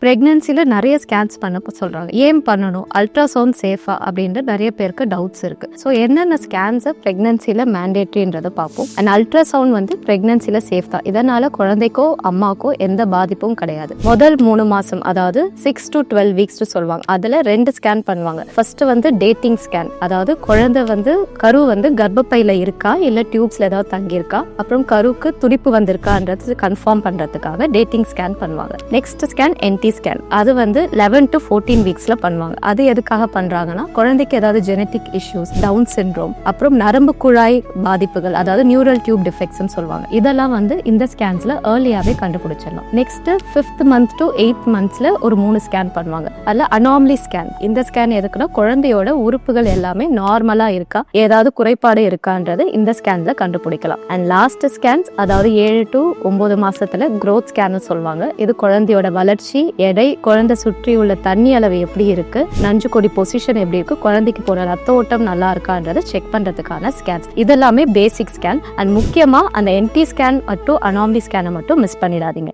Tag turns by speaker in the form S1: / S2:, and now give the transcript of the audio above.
S1: பிரெக்னன்சில நிறைய ஸ்கேன்ஸ் பண்ண சொல்றாங்க. ஏன் பண்ணணும், அல்ட்ராசவுண்ட் சேஃபா அப்படின்ற நிறைய பேருக்கு டவுட்ஸ் இருக்கு. ஸோ என்னென்ன ஸ்கேன்ஸை பிரெக்னன்சில மேண்டேட்ரின்றதை பார்ப்போம். அண்ட் அல்ட்ராசவுண்ட் வந்து பிரெக்னன்சில சேஃப் தான். இதனால குழந்தைக்கோ அம்மாக்கோ எந்த பாதிப்பும் கிடையாது. முதல் 3 மாசம், அதாவது 6 to 12 வீக்ஸ் சொல்லுவாங்க, அதுல 2 ஸ்கேன் பண்ணுவாங்க. ஃபர்ஸ்ட் வந்து டேட்டிங் ஸ்கேன், அதாவது குழந்தை வந்து கரு வந்து கர்ப்பப்பையில இருக்கா இல்ல டியூப்ஸ்ல ஏதாவது தங்கி இருக்கா, அப்புறம் கருக்கு துடிப்பு வந்திருக்கான்றது கன்ஃபார்ம் பண்றதுக்காக டேட்டிங் ஸ்கேன் பண்ணுவாங்க. நெக்ஸ்ட் ஸ்கேன் என்டி ஸ்கேன், அது வந்து 11 to 14 வீக்ஸ்ல பண்ணுவாங்க. அது எதுக்காக பண்றாங்கன்னா குழந்தைக்கு ஏதாவது ஜெனட்டிக் இஷ்யூஸ், டவுன் சிண்ட்ரோம், அப்புறம் நரம்பு குழாய் பாதிப்புகள், அதாவது நியூரல் டியூப் டிஃபெக்ட்ஸ்னு சொல்லுவாங்க, இதெல்லாம் வந்து இந்த ஸ்கேன்ஸ்ல ஏர்லியாவே கண்டுபிடிச்சிடலாம். Next 5th month to 8th monthsல ஒரு 3 ஸ்கேன் பண்ணுவாங்க. அதுல அனாமலி ஸ்கேன். இந்த ஸ்கேன் எதுக்குன்னா குழந்தையோட உறுப்புகள் எல்லாமே நார்மலா இருக்கா, ஏதாவது குறைபாடு இருக்கான்றது இந்த ஸ்கேன்ல கண்டுபிடிக்கலாம். அண்ட் லாஸ்ட் ஸ்கேன்ஸ், அதாவது 7 to 9 மாசத்துல growth ஸ்கேன் சொல்லுவாங்க. இது குழந்தையோட வளர்ச்சி, எடை, குழந்தை சுற்றி உள்ள தண்ணி அளவு எப்படி இருக்கு, நஞ்சு கொடி பொசிஷன் எப்படி இருக்கு, குழந்தைக்கு போற ரத்த ஓட்டம் நல்லா இருக்கான்றதை செக் பண்றதுக்கான ஸ்கேன்ஸ். இதெல்லாமே பேசிக் ஸ்கேன். அண்ட் முக்கியமா அந்த என்டி ஸ்கேன் மற்றும் அனாமலி ஸ்கேனை மட்டும் மிஸ் பண்ணிடாதீங்க.